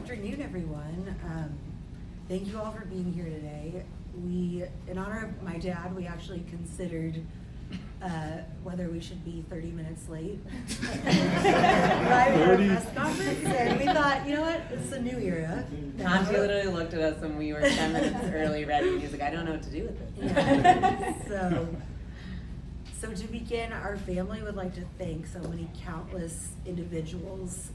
afternoon, everyone. Thank you all for being here today. In honor of my dad, we actually considered whether we should be 30 minutes late right at our press conference, and we thought, you know what, it's a new era. Monty literally looked at us when we were 10 minutes early ready, and he was like, I don't know what to do with it. Yeah. So to begin, our family would like to thank so many countless individuals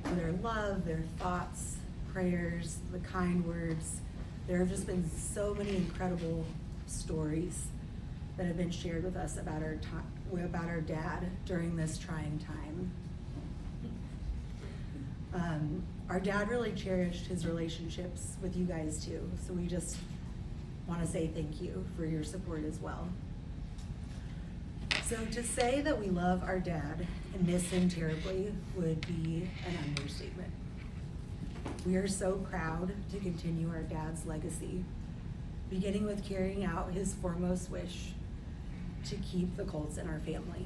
for their love, their thoughts, prayers, the kind words. There have just been so many incredible stories that have been shared with us about our dad during this trying time. Our dad really cherished his relationships with you guys too, so we just want to say thank you for your support as well. So to say that we love our dad and miss him terribly would be an understatement. We are so proud to continue our dad's legacy, beginning with carrying out his foremost wish to keep the Colts in our family.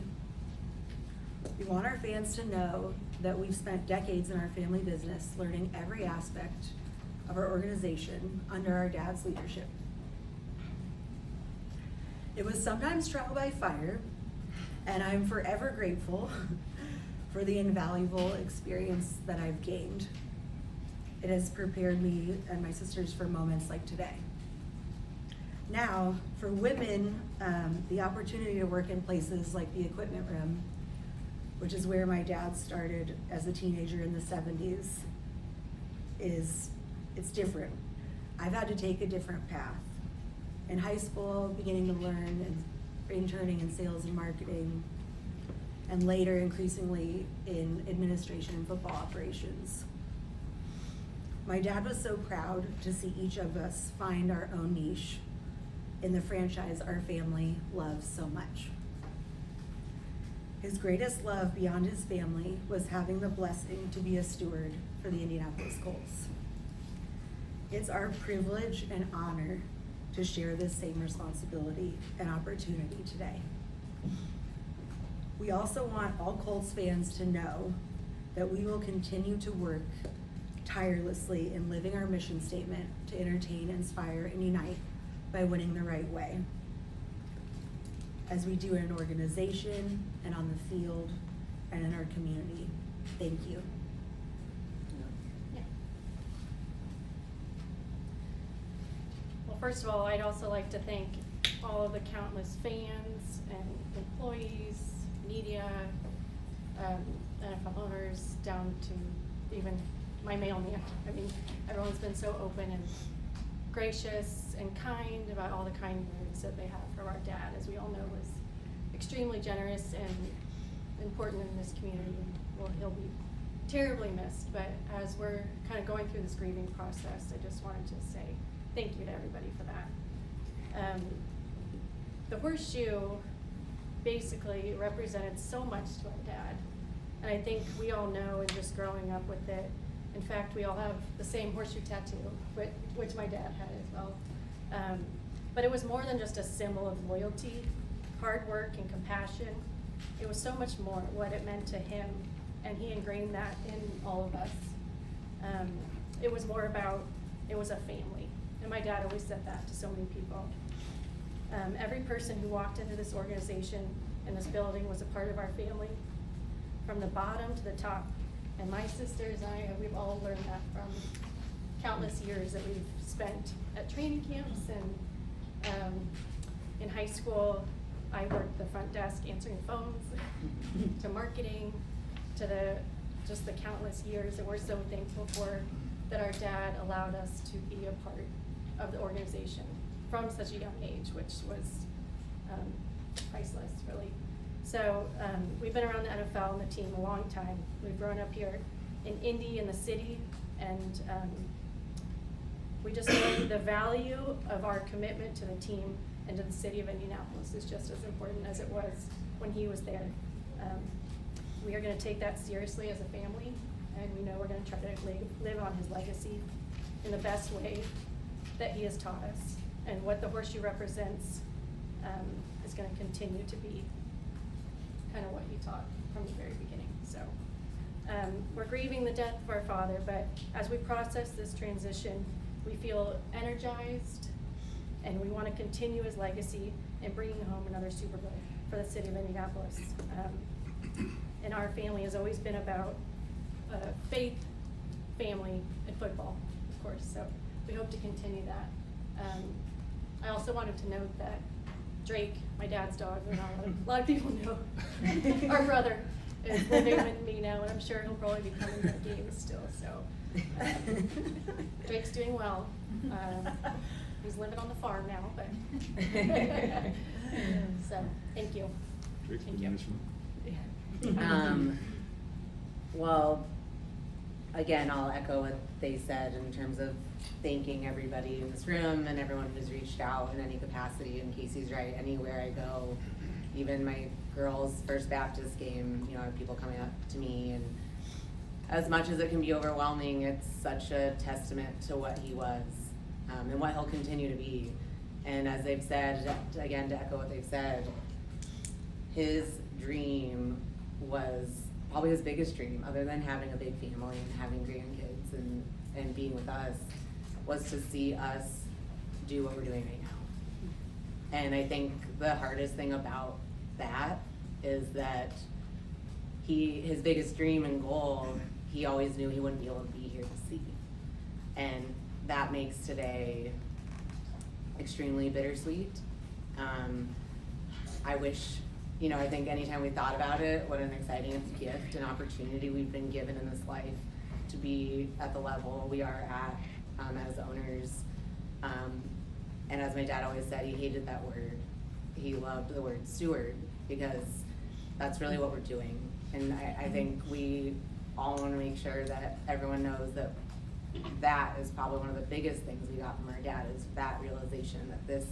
We want our fans to know that we've spent decades in our family business learning every aspect of our organization under our dad's leadership. It was sometimes trial by fire, and I'm forever grateful for the invaluable experience that I've gained. It has prepared me and my sisters for moments like today. Now, for women, the opportunity to work in places like the equipment room, which is where my dad started as a teenager in the 70s, it's different. I've had to take a different path. In high school, beginning to learn and interning in sales and marketing, and later increasingly in administration and football operations. My dad was so proud to see each of us find our own niche in the franchise our family loves so much. His greatest love beyond his family was having the blessing to be a steward for the Indianapolis Colts. It's our privilege and honor to share this same responsibility and opportunity today. We also want all Colts fans to know that we will continue to work tirelessly in living our mission statement to entertain, inspire, and unite by winning the right way, as we do in an organization and on the field and in our community. Thank you. First of all, I'd also like to thank all of the countless fans and employees, media, NFL owners, down to even my mailman. I mean, everyone's been so open and gracious and kind about all the kind words that they have from our dad, as we all know was extremely generous and important in this community. Well, he'll be terribly missed, but as we're kind of going through this grieving process, I just wanted to say thank you to everybody for that. The horseshoe basically represented so much to our dad. And I think we all know, and just growing up with it, in fact, we all have the same horseshoe tattoo, which my dad had as well. But it was more than just a symbol of loyalty, hard work, and compassion. It was so much more what it meant to him, and he ingrained that in all of us. It was more about, it was a family. And my dad always said that to so many people. Every person who walked into this organization and this building was a part of our family, from the bottom to the top. And my sisters and I, we've all learned that from countless years that we've spent at training camps and in high school. I worked the front desk answering phones, to marketing, to just the countless years that we're so thankful for, that our dad allowed us to be a part of the organization from such a young age, which was priceless, really. So we've been around the NFL and the team a long time. We've grown up here in Indy, in the city, and we just know the value of our commitment to the team and to the city of Indianapolis is just as important as it was when he was there. We are going to take that seriously as a family, and we know we're going to try to live on his legacy in the best way that he has taught us. And what the horseshoe represents is going to continue to be kind of what he taught from the very beginning. So We're grieving the death of our father, but as we process this transition, we feel energized, and we want to continue his legacy in bringing home another Super Bowl for the city of Indianapolis. And our family has always been about faith, family, and football, of course, so we hope to continue that. I also wanted to note that Drake, my dad's dog, a lot of people know, our brother, is living with me now, and I'm sure he'll probably be coming to the games still, so. Drake's doing well. He's living on the farm now, but. So, thank you. Drake's Thank been you. missing. Well, again, I'll echo what they said in terms of thanking everybody in this room and everyone who's reached out in any capacity. And Casey's right, anywhere I go, even my girls' First Baptist game, you know, people coming up to me, and as much as it can be overwhelming, it's such a testament to what he was, and what he'll continue to be. And as they've said, again, to echo what they've said, his dream was probably his biggest dream, other than having a big family and having grandkids and being with us, was to see us do what we're doing right now. And I think the hardest thing about that is that his biggest dream and goal, he always knew he wouldn't be able to be here to see. And that makes today extremely bittersweet. I wish, you know, I think anytime we thought about it, what an exciting gift and opportunity we've been given in this life to be at the level we are at as owners. And as my dad always said, he hated that word. He loved the word steward, because that's really what we're doing. And I think we all want to make sure that everyone knows that that is probably one of the biggest things we got from our dad, is that realization that this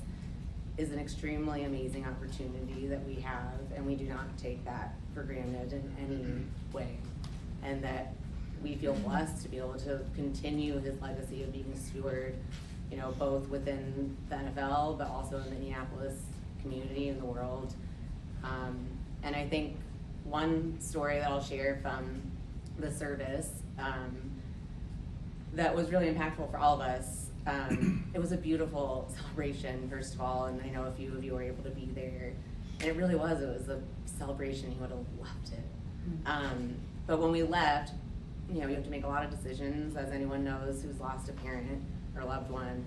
is an extremely amazing opportunity that we have, and we do not take that for granted in any way. And that we feel blessed to be able to continue his legacy of being a steward, you know, both within the NFL, but also in the Indianapolis community and the world. And I think one story that I'll share from the service that was really impactful for all of us. It was a beautiful celebration, first of all, and I know a few of you were able to be there. And it really was. It was a celebration. He would have loved it. But when we left, you know, you have to make a lot of decisions, as anyone knows who's lost a parent or loved one.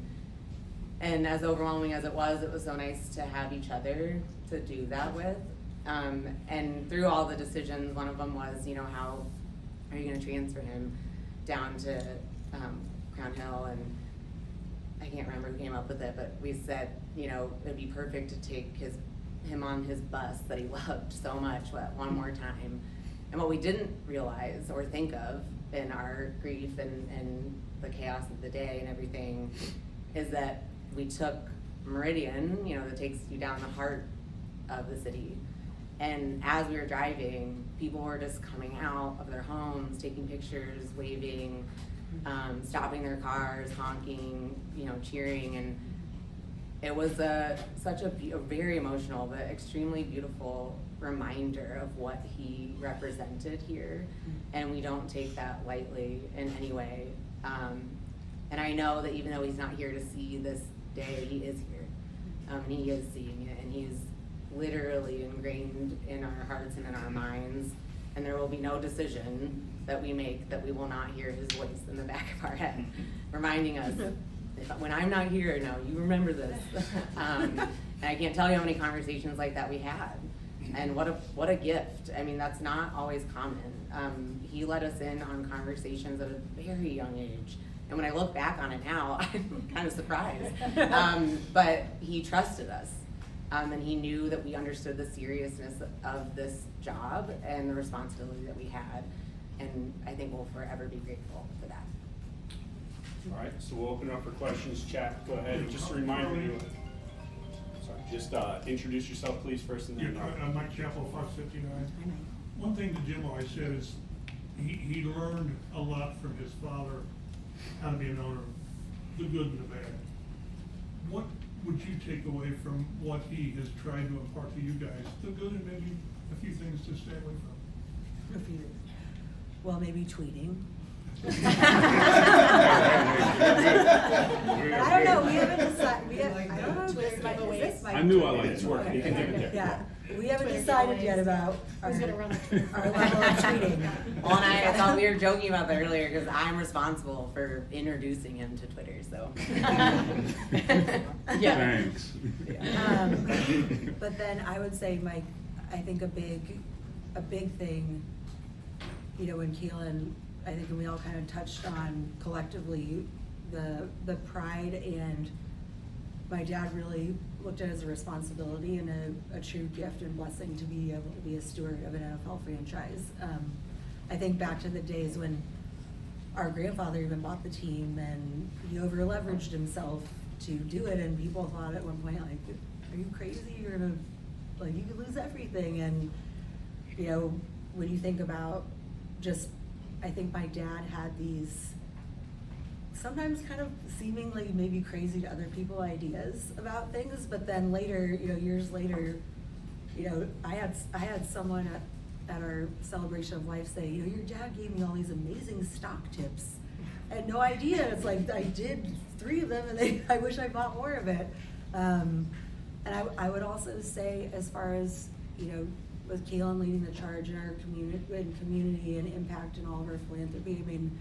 And as overwhelming as it was so nice to have each other to do that with. And through all the decisions, one of them was, you know, how are you going to transfer him down to Crown Hill? And I can't remember who came up with it, but we said, you know, it'd be perfect to take him on his bus that he loved so much one more time. And what we didn't realize or think of in our grief and the chaos of the day and everything is that we took Meridian, you know, that takes you down the heart of the city. And as we were driving, people were just coming out of their homes, taking pictures, waving, stopping their cars, honking, you know, cheering. And it was such a very emotional but extremely beautiful reminder of what he represented here. And we don't take that lightly in any way. And I know that even though he's not here to see this day, he is here. And he is seeing it, and he's literally ingrained in our hearts and in our minds. And there will be no decision that we make that we will not hear his voice in the back of our head, reminding us, when I'm not here, no, you remember this. And I can't tell you how many conversations like that we had. And what a gift. I mean, that's not always common. He let us in on conversations at a very young age. And when I look back on it now, I'm kind of surprised. But he trusted us. And he knew that we understood the seriousness of this job and the responsibility that we had. And I think we'll forever be grateful for that. All right, so we'll open it up for questions. Chat, go ahead. And just a reminder, just introduce yourself, please, first, and then. Mike Chappell, Fox 59. One thing that Jim always said is he learned a lot from his father how to be an owner, the good and the bad. What would you take away from what he has tried to impart to you guys, the good and maybe a few things to stay away from? A few. Well, maybe tweeting. We're I don't know, we haven't decided, I don't know, Twitter giveaways. I knew I liked Twitter. You can give it there. Yeah, we haven't Twitter decided yet giveaways. about our, Who's gonna run the Twitter? our level of tweeting. Well, and I thought we were joking about that earlier because I'm responsible for introducing him to Twitter, so. Yeah. Thanks. But then I would say, Mike, I think a big thing, you know, when Kalen, I think we all kind of touched on collectively the pride, and my dad really looked at it as a responsibility and a true gift and blessing to be able to be a steward of an NFL franchise. I think back to the days when our grandfather even bought the team and he over leveraged himself to do it, and people thought at one point, like, are you crazy? You're gonna, like, you could lose everything. And you know, when you think about just, I think my dad had these sometimes kind of seemingly maybe crazy to other people ideas about things, but then later, you know, years later, you know, I had someone at our celebration of life say, you know, your dad gave me all these amazing stock tips. I had no idea. It's like I did 3 of them, and I wish I bought more of it. And I would also say, as far as, you know, with Kalen leading the charge in our community and impact in all of our philanthropy, I mean,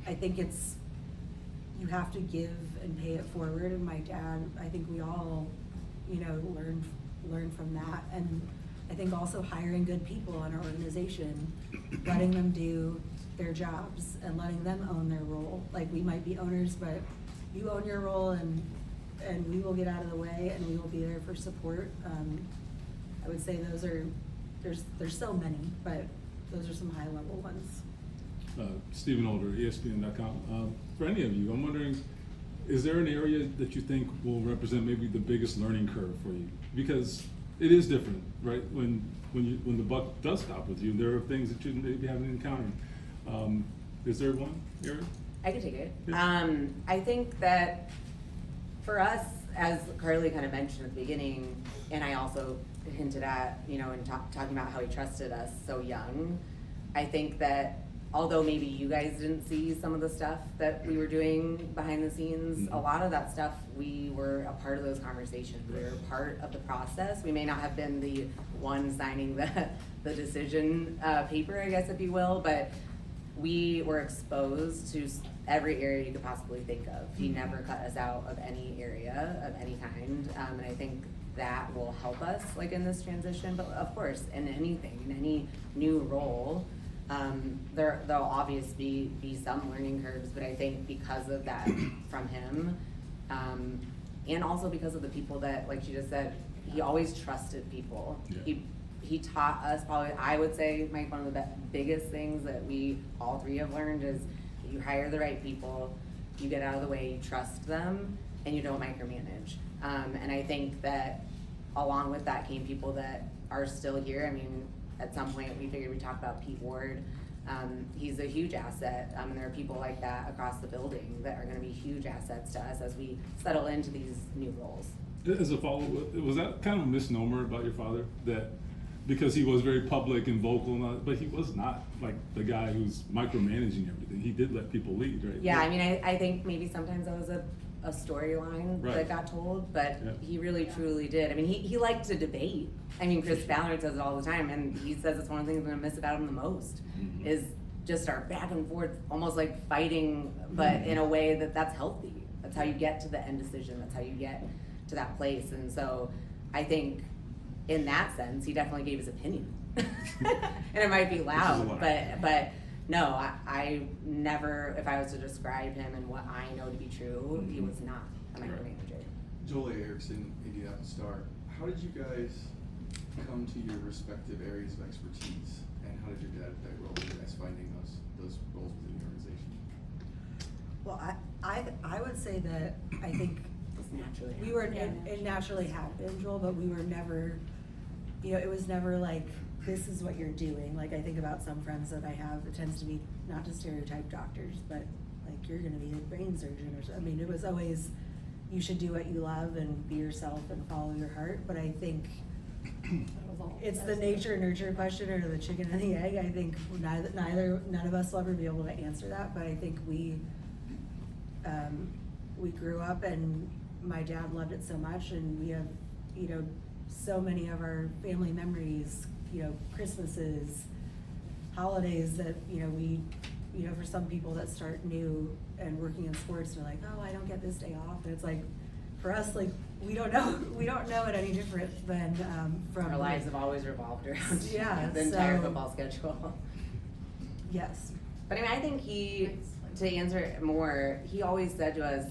I think you have to give and pay it forward. And my dad, I think we all, you know, learn from that. And I think also hiring good people in our organization, letting them do their jobs and letting them own their role. Like, we might be owners, but you own your role, and we will get out of the way, and we will be there for support. I would say there's so many, but those are some high level ones. Stephen Older, ESPN.com. For any of you, I'm wondering, is there an area that you think will represent maybe the biggest learning curve for you? Because it is different, right? When the buck does stop with you, there are things that you maybe haven't encountered. Is there one area? I can take it. Yeah. I think that for us, as Carlie kind of mentioned at the beginning, and I also hinted at, you know, in talking about how he trusted us so young, I think that although maybe you guys didn't see some of the stuff that we were doing behind the scenes, a lot of that stuff, we were a part of those conversations. We were part of the process. We may not have been the one signing the decision paper, I guess, if you will, but we were exposed to every area you could possibly think of. He never cut us out of any area of any kind, and I think that will help us, like, in this transition. But of course, in anything, in any new role, there'll obviously be some learning curves, but I think because of that from him, and also because of the people that, like you just said, he always trusted people. Yeah. He taught us, probably, I would say, Mike, one of the biggest things that we all 3 have learned is that you hire the right people, you get out of the way, you trust them, and you don't micromanage. And I think that along with that came people that are still here. I mean, at some point we figured we'd talk about Pete Ward. He's a huge asset, and there are people like that across the building that are gonna be huge assets to us as we settle into these new roles. As a follow-up, was that kind of a misnomer about your father? That because he was very public and vocal, and all, but he was not like the guy who's micromanaging everything. He did let people lead, right? Yeah, I mean, I think maybe sometimes that was a storyline Right. that got told, but Yeah. he really truly did. I mean, he liked to debate. I mean, Chris Ballard says it all the time, and he says it's one of the things I'm gonna miss about him the most, is just our back and forth, almost like fighting, but in a way that's healthy. That's how you get to the end decision. That's how you get to that place. And so I think in that sense, he definitely gave his opinion. And it might be loud, but no, I never, if I was to describe him and what I know to be true, he was not a micromanager. Joel Erickson, Indianapolis Star. How did you guys come to your respective areas of expertise, and how did your dad play a role in you guys finding those roles within the organization? Well, I would say that I think Just naturally. we were, Yeah. it naturally happened, Joel, but we were never, you know, it was never like, this is what you're doing. Like, I think about some friends that I have, it tends to be not to stereotype doctors, but like, you're gonna be a brain surgeon or something. I mean, it was always, you should do what you love and be yourself and follow your heart. But I think It's the nature nurture question, or the chicken and the egg. I think none of us will ever be able to answer that, but I think we grew up and my dad loved it so much, and we have, you know, so many of our family memories, you know, Christmases, holidays that, you know, we, you know, for some people that start new and working in sports, they're like, oh, I don't get this day off. And it's like, for us, like, we don't know it any different than from Our lives have always revolved around Yeah, the entire so- football schedule. Yes. But I mean, I think to answer it more, he always said to us,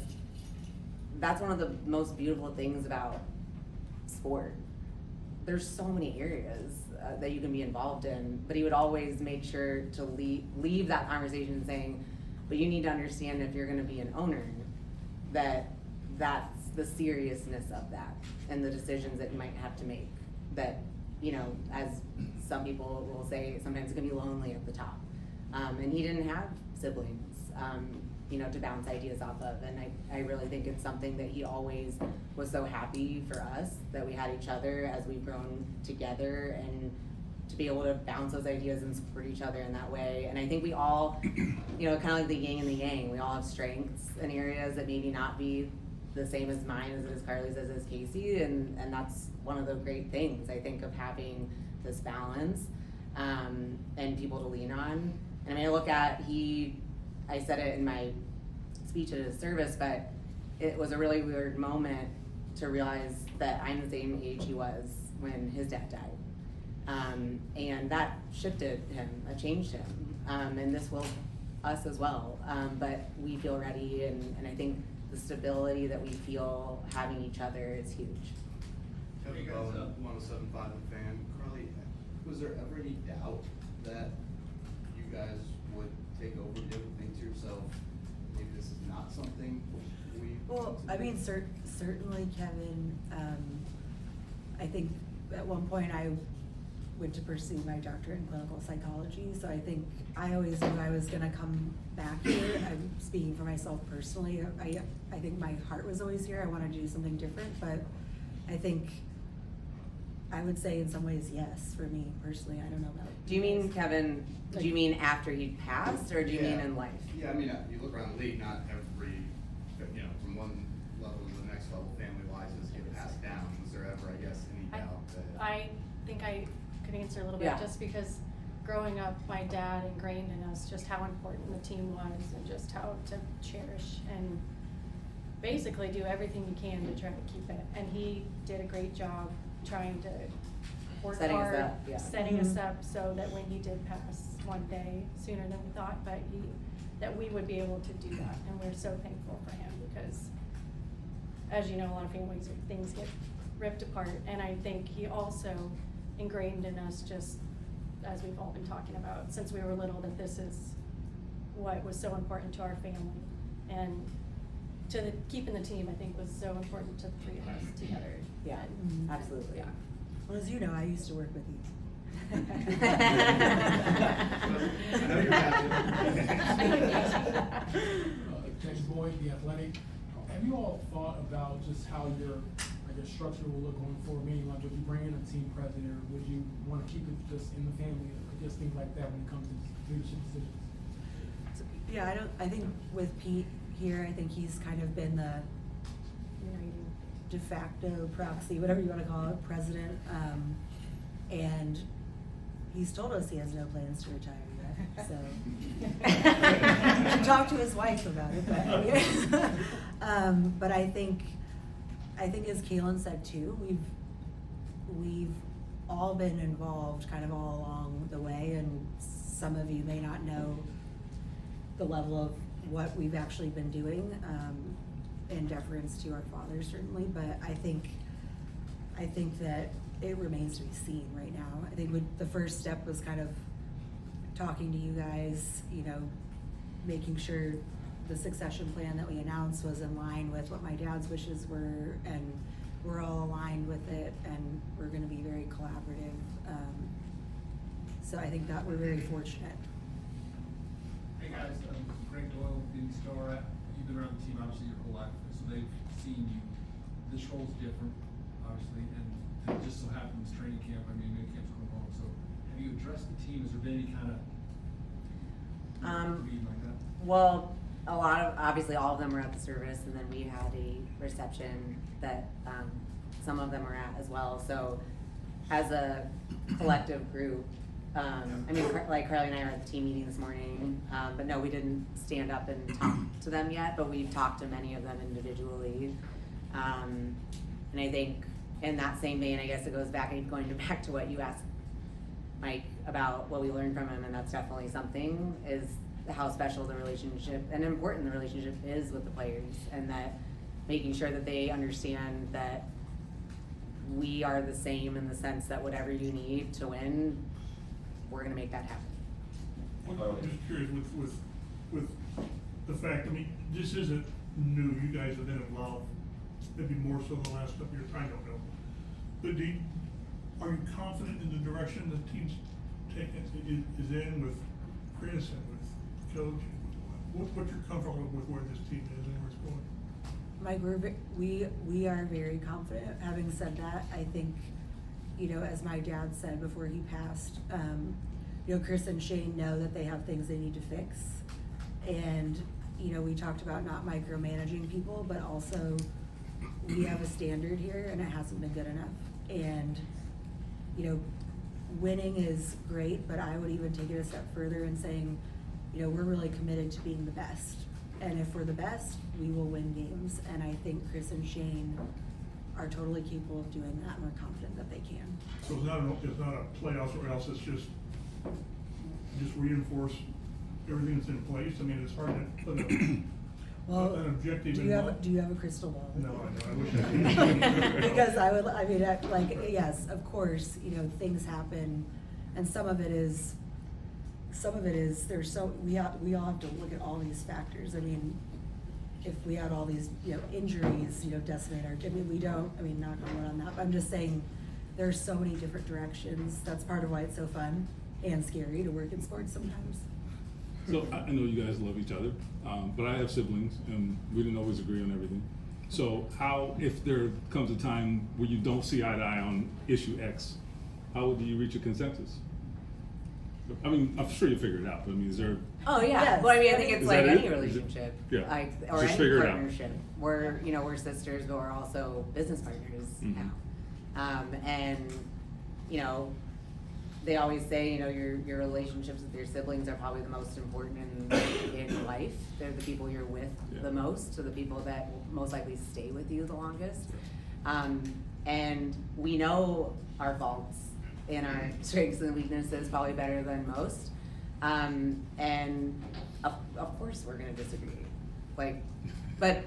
that's one of the most beautiful things about sport. There's so many areas that you can be involved in, but he would always make sure to leave that conversation saying, but you need to understand, if you're gonna be an owner, that's the seriousness of that and the decisions that you might have to make, that, you know, as some people will say, sometimes it can be lonely at the top. And he didn't have siblings, you know, to bounce ideas off of. And I really think it's something that he always was so happy for us, that we had each other as we've grown together, and to be able to bounce those ideas and support each other in that way. And I think we all, you know, kind of like the yin and the yang, we all have strengths in areas that maybe not be the same as mine, as it is Carlie's, as is Casey, and that's one of the great things, I think, of having this balance, and people to lean on. And I mean, I look at, I said it in my speech at his service, but it was a really weird moment to realize that I'm the same age he was when his dad died. And that shifted him, that changed him, and this will us as well. But we feel ready, and I think the stability that we feel having each other is huge. Kevin Bowen, 107.5 The Fan. Carlie, was there ever any doubt that you guys would take over? Did you ever think to yourself, maybe this is not something we? Well, I mean, certainly, Kevin, I think at one point I went to pursue my doctorate in clinical psychology, so I think I always knew I was gonna come back here. I'm speaking for myself personally. I think my heart was always here. I wanted to do something different, but I think I would say in some ways, yes, for me personally. I don't know about. Do you mean, Kevin, do you mean after he passed, or do you mean in life? Yeah, I mean, you look around the league, not every, you know, from one level to the next level, family-wise, is get passed down. Was there ever, I guess, any doubt that? I think I could answer a little bit, Yeah. just because growing up, my dad ingrained in us just how important the team was, and just how to cherish and basically do everything you can to try to keep it. And he did a great job trying to work Setting us hard, up, yeah. setting us up so that when he did pass one day, sooner than we thought, but that we would be able to do that. And we're so thankful for him, because as you know, a lot of families, things get ripped apart. And I think he also ingrained in us, just as we've all been talking about since we were little, that this is what was so important to our family. And keeping the team, I think, was so important to the three of us together. Yeah, And- absolutely. Yeah. Well, as you know, I used to work with you. I know you're Casey Foyt, The Athletic. Have you all thought about just how your, I guess, structure will look going forward? Meaning, like, would you bring in a team president, or would you want to keep it just in the family? I guess things like that when it comes to leadership decisions. Yeah, I think with Pete here, I think he's kind of been the de facto proxy, whatever you want to call it, president. And he's told us he has no plans to retire yet, so. You should talk to his wife about it, but I think as Kalen said too, we've all been involved kind of all along the way, and some of you may not know the level of what we've actually been doing, in deference to our father certainly, but I think that it remains to be seen right now. I think the first step was kind of talking to you guys, you know, making sure the succession plan that we announced was in line with what my dad's wishes were, and we're all aligned with it, and we're gonna be very collaborative. So I think that we're very fortunate. Hey guys, Greg Doyle, Big Star. You've been around the team obviously your whole life, so they've seen you. This role's different, obviously, and and it just so happens training camp, I mean, mini camp's going on, so have you addressed the team? Has there been any kind of meeting like that? Well, obviously all of them were at the service, and then we had a reception that, some of them were at as well, so as a collective group, I mean, like Carlie and I were at the team meeting this morning, but no, we didn't stand up and talk to them yet, but we've talked to many of them individually. And I think in that same vein, I guess it goes back to what you asked Mike about what we learned from him, and that's definitely something, is how special the relationship and important the relationship is with the players, and that making sure that they understand that we are the same in the sense that whatever you need to win, we're gonna make that happen. I'm just curious with the fact, I mean, this isn't new, you guys have been involved, maybe more so the last couple of years, I don't know. But are you confident in the direction the team's taken, is in with Chris and with Coach? What's your comfort with where this team is and where it's going? Mike, we are very confident. Having said that, I think, you know, as my dad said before he passed, you know, Chris and Shane know that they have things they need to fix. And, you know, we talked about not micromanaging people, but also we have a standard here and it hasn't been good enough. And, you know, winning is great, but I would even take it a step further in saying, you know, we're really committed to being the best. And if we're the best, we will win games. And I think Chris and Shane are totally capable of doing that, and we're confident that they can. So it's not a playoffs or else, it's just reinforce everything that's in place. I mean, it's hard to put an objective in mind. Do you have a crystal ball? No, I don't. I wish I did. Because yes, of course, you know, things happen, and some of it is, we all have to look at all these factors. I mean, if we had all these, you know, injuries, you know, decimate our, knock on wood on that, but I'm just saying, there's so many different directions. That's part of why it's so fun and scary to work in sports sometimes. So I know you guys love each other, but I have siblings, and we didn't always agree on everything. So how, if there comes a time where you don't see eye to eye on issue X, how do you reach a consensus? I mean, I'm sure you figure it out, but I mean, is there? Oh, yeah. Yes. Well, I mean, I think it's Is like that any it? relationship. Yeah. Like, or Just any figure it out. partnership. We're sisters, but we're also business partners Mhm. now. And, you know, they always say, you know, your relationships with your siblings are probably the most important in life. They're the people you're with the most, so the people that will most likely stay with you the longest. And we know our faults and our strengths and weaknesses probably better than most. And of course we're gonna disagree. Like, but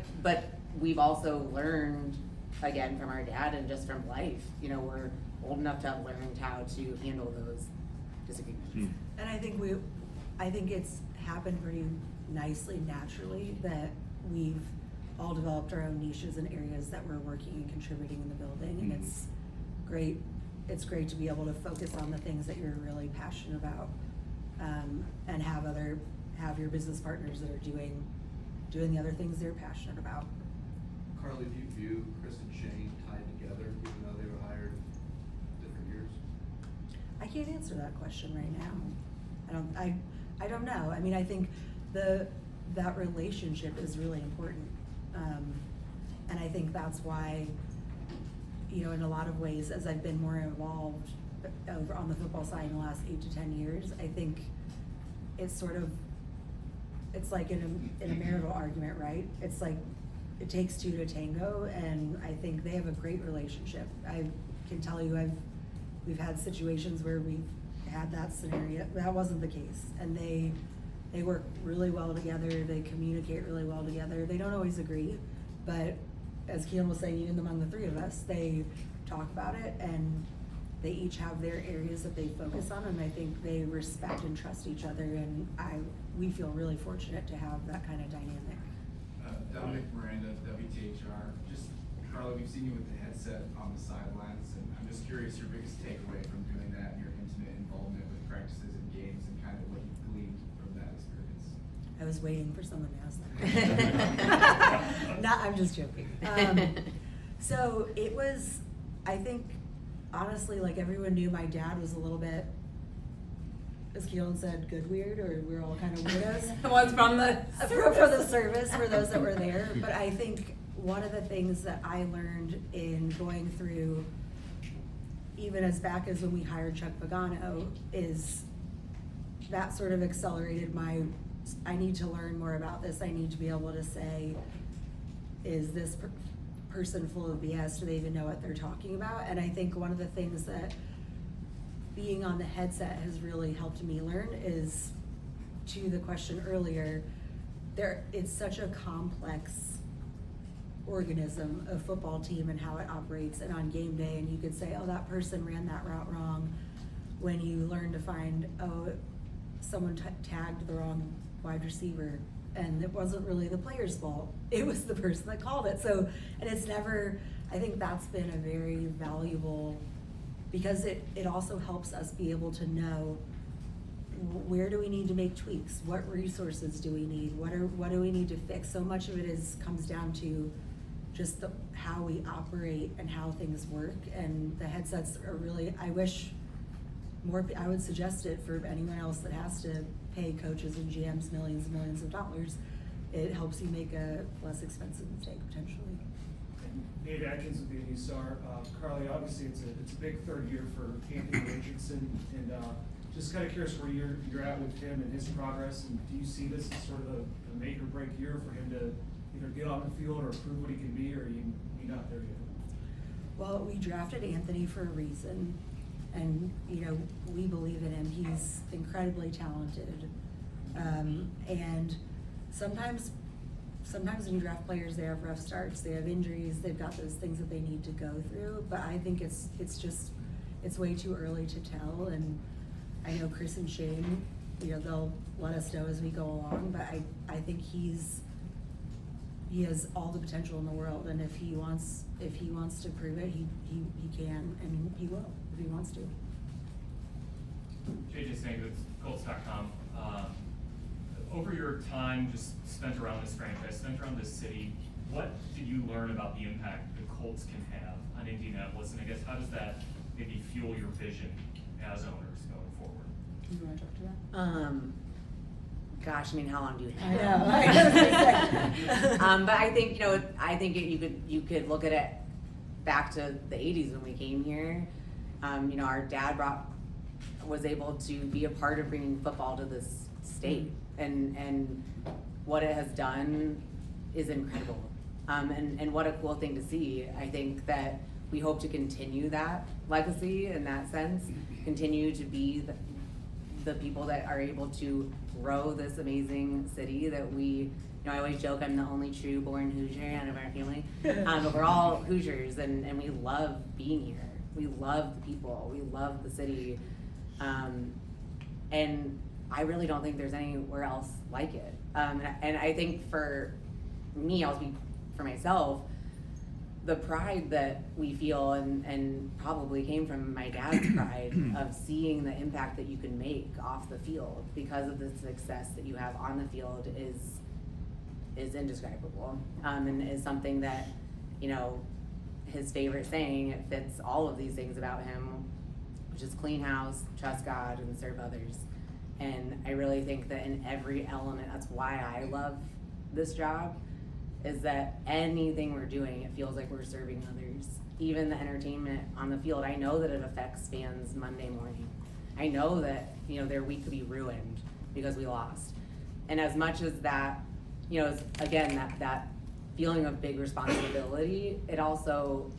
we've also learned, again, from our dad and just from life, you know, we're old enough to have learned how to handle those disagreements. And I think it's happened pretty nicely, naturally, that we've all developed our own niches and areas that we're working and contributing in the building, and it's great. It's great to be able to focus on the things that you're really passionate about, and have your business partners that are doing the other things they're passionate about. Carlie, do you view Chris and Shane tied together, even though they were hired different years? I can't answer that question right now. I don't know. I mean, I think that relationship is really important. And I think that's why, you know, in a lot of ways, as I've been more involved over on the football side in the last 8 to 10 years, I think it's like in a marital argument, right? It's like it takes two to tango, and I think they have a great relationship. I can tell you we've had situations where we've had that scenario. That wasn't the case, and they work really well together. They communicate really well together. They don't always agree, but as Kalen was saying, even among the three of us, they talk about it, and they each have their areas that they focus on, and I think they respect and trust each other, and we feel really fortunate to have that kind of dynamic. Dominic Miranda, WTHR. Just, Carlie, we've seen you with the headset on the sidelines, and I'm just curious your biggest takeaway from doing that and your intimate involvement with practices and games and kind of what you gleaned from that experience. I was waiting for someone to ask that. I'm just joking. So it was, I think, honestly, like, everyone knew my dad was a little bit, as Kalen said, good weird, or we were all kind of weirdos. The ones from the For the service, for those that were there. But I think one of the things that I learned in going through, even as back as when we hired Chuck Pagano, is that sort of accelerated I need to learn more about this. I need to be able to say, is this person full of BS? Do they even know what they're talking about? And I think one of the things that being on the headset has really helped me learn is, to the question earlier, it's such a complex organism, a football team, and how it operates. And on game day, and you could say, oh, that person ran that route wrong, when you learn to find, oh, someone tagged the wrong wide receiver, and it wasn't really the player's fault, it was the person that called it. So, and it's never, I think that's been a very valuable, because it also helps us be able to know, where do we need to make tweaks? What resources do we need? What do we need to fix? So much of it comes down to just how we operate and how things work. And the headsets are really, I wish I would suggest it for anyone else that has to pay coaches and GMs millions and millions of dollars. It helps you make a less expensive mistake potentially. Dave Atkins with the Indy Star. Carlie, obviously it's a big third year for Anthony Richardson, and just kind of curious where you're at with him and his progress, and do you see this as sort of a make or break year for him to either get on the field or prove what he can be, or are you not there yet? Well, we drafted Anthony for a reason, and we believe in him. He's incredibly talented, and sometimes when you draft players, they have rough starts, they have injuries, they've got those things that they need to go through. But I think it's way too early to tell. And I know Chris and Shane, they'll let us know as we go along. But I think he has all the potential in the world, and if he wants to prove it, he can, and he will if he wants to. JJ Stank with Colts.com. Over your time just spent around this franchise, spent around this city, what did you learn about the impact the Colts can have on Indianapolis? And I guess how does that maybe fuel your vision as owners going forward? You want to talk to that? Gosh, I mean, how long do you have? I know. But I think you could look at it back to the '80s when we came here. Our dad was able to be a part of bringing football to this state, and what it has done is incredible. And what a cool thing to see. I think that we hope to continue that legacy in that sense, continue to be the people that are able to grow this amazing city that we, I always joke I'm the only true born Hoosier out of our family, but we're all Hoosiers, and we love being here. We love the people, we love the city, and I really don't think there's anywhere else like it. And I think for me, I'll speak for myself, the pride that we feel and probably came from my dad's pride of seeing the impact that you can make off the field because of the success that you have on the field is indescribable, and is something that, his favorite saying, it fits all of these things about him, which is clean house, trust God, and serve others. And I really think that in every element, that's why I love this job, is that anything we're doing, it feels like we're serving others. Even the entertainment on the field, I know that it affects fans Monday morning. I know that, their week could be ruined because we lost. And as much as that, again, that feeling of big responsibility, it also,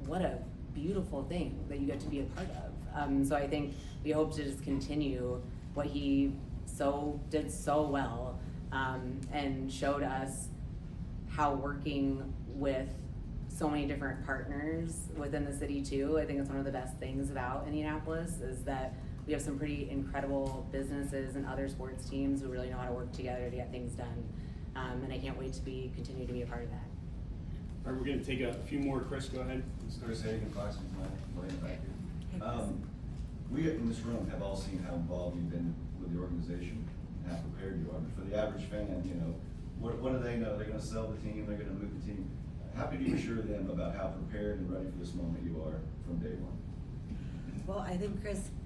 what a beautiful thing that you get to be a part of. So I think we hope to just continue what he did so well, and showed us how working with so many different partners within the city too. I think it's one of the best things about Indianapolis is that we have some pretty incredible businesses and other sports teams who really know how to work together to get things done. And I can't wait to continue to be a part of that. All right, we're gonna take a few more. Chris, go ahead. Chris Hagan, Fox News 9, back here. We in this room have all seen how involved you've been with the organization and how prepared you are. But for the average fan, what do they know? They're going to sell the team. They're going to move the team. How could you assure them about how prepared and ready for this moment you are from day one? Well, I think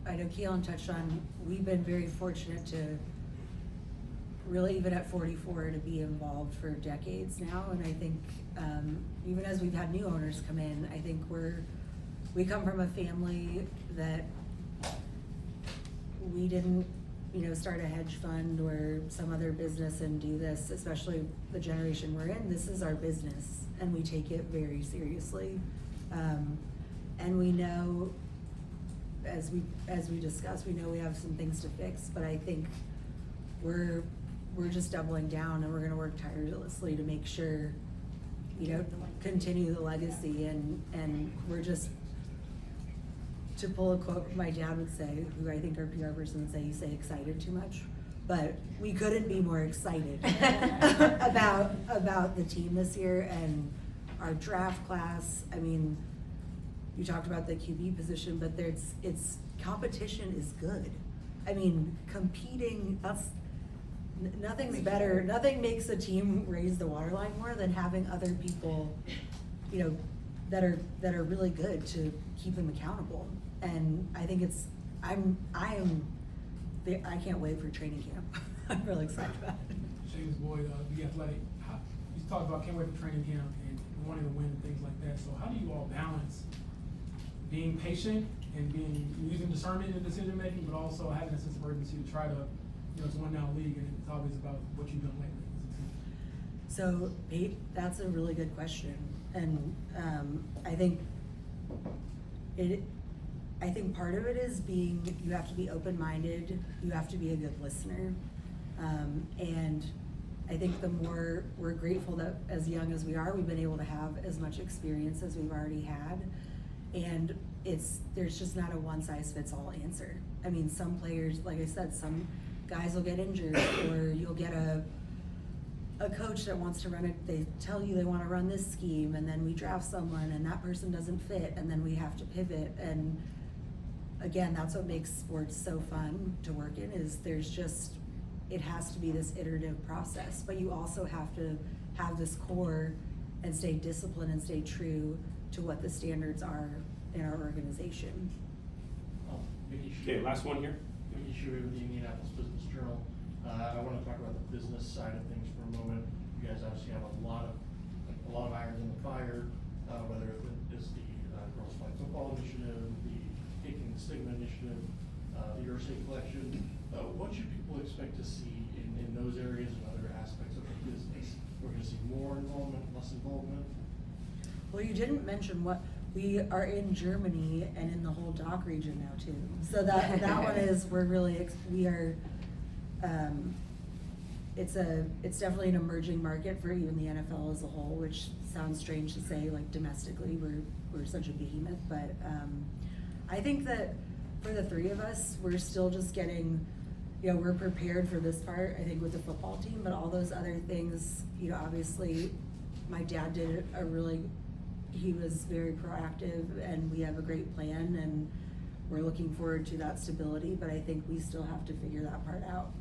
I know Kalen touched on, we've been very fortunate to really, even at 44, to be involved for decades now. And I think, even as we've had new owners come in, I think we come from a family that we didn't, start a hedge fund or some other business and do this, especially the generation we're in. This is our business and we take it very seriously. And we know, as we discussed, we know we have some things to fix, but I think we're just doubling down and we're gonna work tirelessly to make sure, continue the legacy, and we're just, to pull a quote my dad would say, who I think our PR person would say, you say excited too much, but we couldn't be more excited about the team this year and our draft class. I mean, you talked about the QB position, but it's competition is good. I mean, competing, nothing's better, nothing makes a team raise the waterline more than having other people, that are really good to keep them accountable. And I think I can't wait for training camp. I'm really excited about it. James Boyd, The Athletic, you talked about can't wait for training camp and wanting to win and things like that. So how do you all balance being patient and using discernment in decision making, but also having a sense of urgency to try to, to win now league, and it's always about what you've done lately as a team? So that's a really good question, and I think part of it is you have to be open-minded, you have to be a good listener, and I think the more we're grateful that as young as we are, we've been able to have as much experience as we've already had, and there's just not a one-size-fits-all answer. I mean, some players, like I said, some guys will get injured, or you'll get a coach that wants to run it, they tell you they want to run this scheme, and then we draft someone and that person doesn't fit, and then we have to pivot. And again, that's what makes sports so fun to work in, is it has to be this iterative process, but you also have to have this core and stay disciplined and stay true to what the standards are in our organization. Okay, last one here. Mickey Shuey with the Indianapolis Business Journal. I want to talk about the business side of things for a moment. You guys obviously have a lot of irons in the fire, whether it is the Girls Fight Football Initiative, the Taking the Stigma Initiative, the Irsay Collection. What should people expect to see in those areas and other aspects of the business? We're going to see more involvement, less involvement? Well, you didn't mention what we are in Germany and in the whole DACH region now too. So that one is, it's definitely an emerging market for even the NFL as a whole, which sounds strange to say, like domestically, we're such a behemoth, but I think that for the three of us, we're still just getting, we're prepared for this part, I think, with the football team, but all those other things, obviously my dad did he was very proactive, and we have a great plan, and we're looking forward to that stability, but I think we still have to figure that part out.